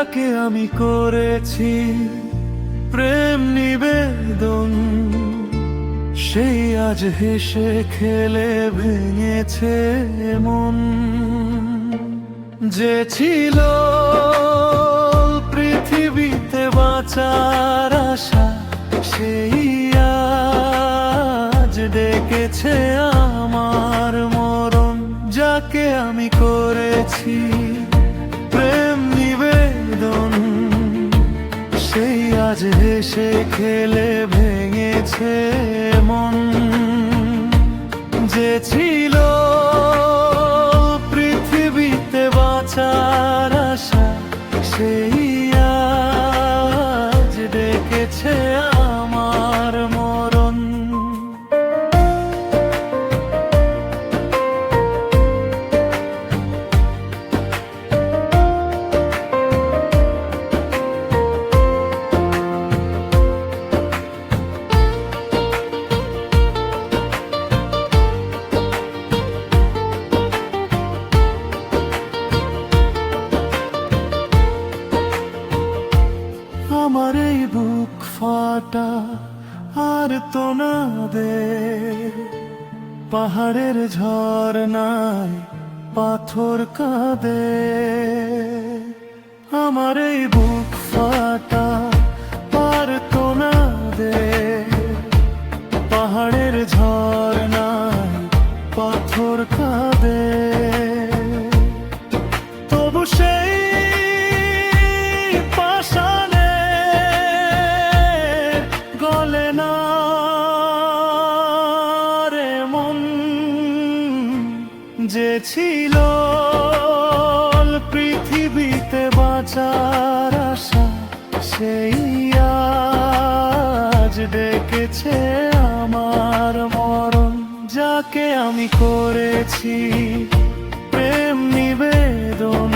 যাকে আমি করেছি প্রেম নিবেদন, সেই আজ হেসে খেলে ভেঙেছে মন। যে ছিল পৃথিবীতে বাঁচার আশা, সেই আজ ডেকেছে আমার মরণ। যাকে আমি করেছি প্রেম নিবেদন, সেই আজ হেসে খেলে ভেঙেছে মন। যে ছিল পৃথিবীতে বাঁচার আশা, সেই আজ ডেকেছে আমার মরণ। আমার এই বুক ফাটা আর তো না দে, পাহাড়ের ঝরনায় পাথর কাঁদে। আমার এই বুক ফাটা আর তো না দে, পাহাড়ের ঝরনায় পাথর কাঁদে। তবু সেই যে ছিল পৃথিবীতে বাঁচার আশা, সেই আজ ডেকেছে আমার মরণ। যাকে আমি করেছি প্রেম নিবেদন,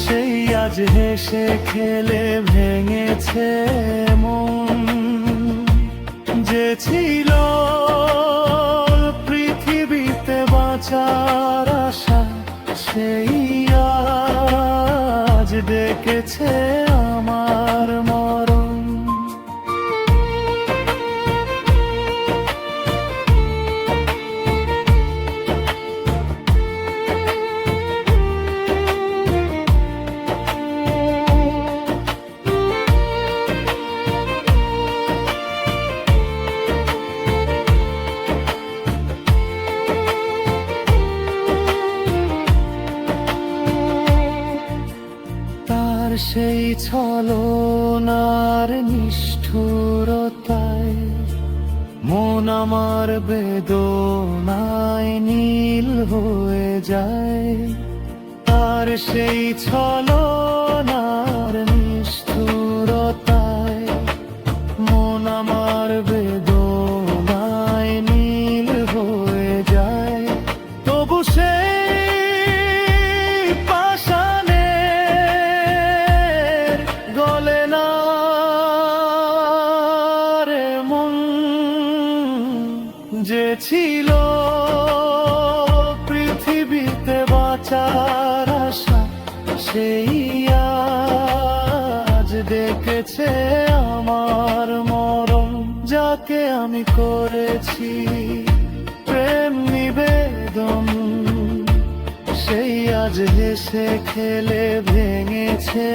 সেই আজ হেসে খেলে ভেঙেছে মন। যে ছিল বাঁচার আশা, সেই আজ ডেকেছে আমার মরণ। সেই ছলনার নিষ্ঠুরতায় মন আমার বেদনায় নীল হয়ে যায়। আর সেই ছলনার নিষ্ঠুরতায় মন আমার বেদনায় নীল হয়ে যায়। তবু সেই যে ছিল পৃথিবীতে বাঁচার আশা, সেই আজ ডেকেছে আমার মরণ। যাকে আমি করেছি প্রেম নিবেদন, সেই আজ হেসে খেলে ভেঙেছে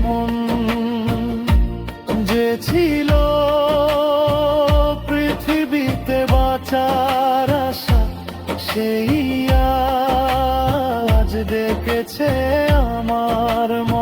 মন। যে ছিল পৃথিবীতে বাঁচার আশা, সেই আজ ডেকেছে আমার মরণ।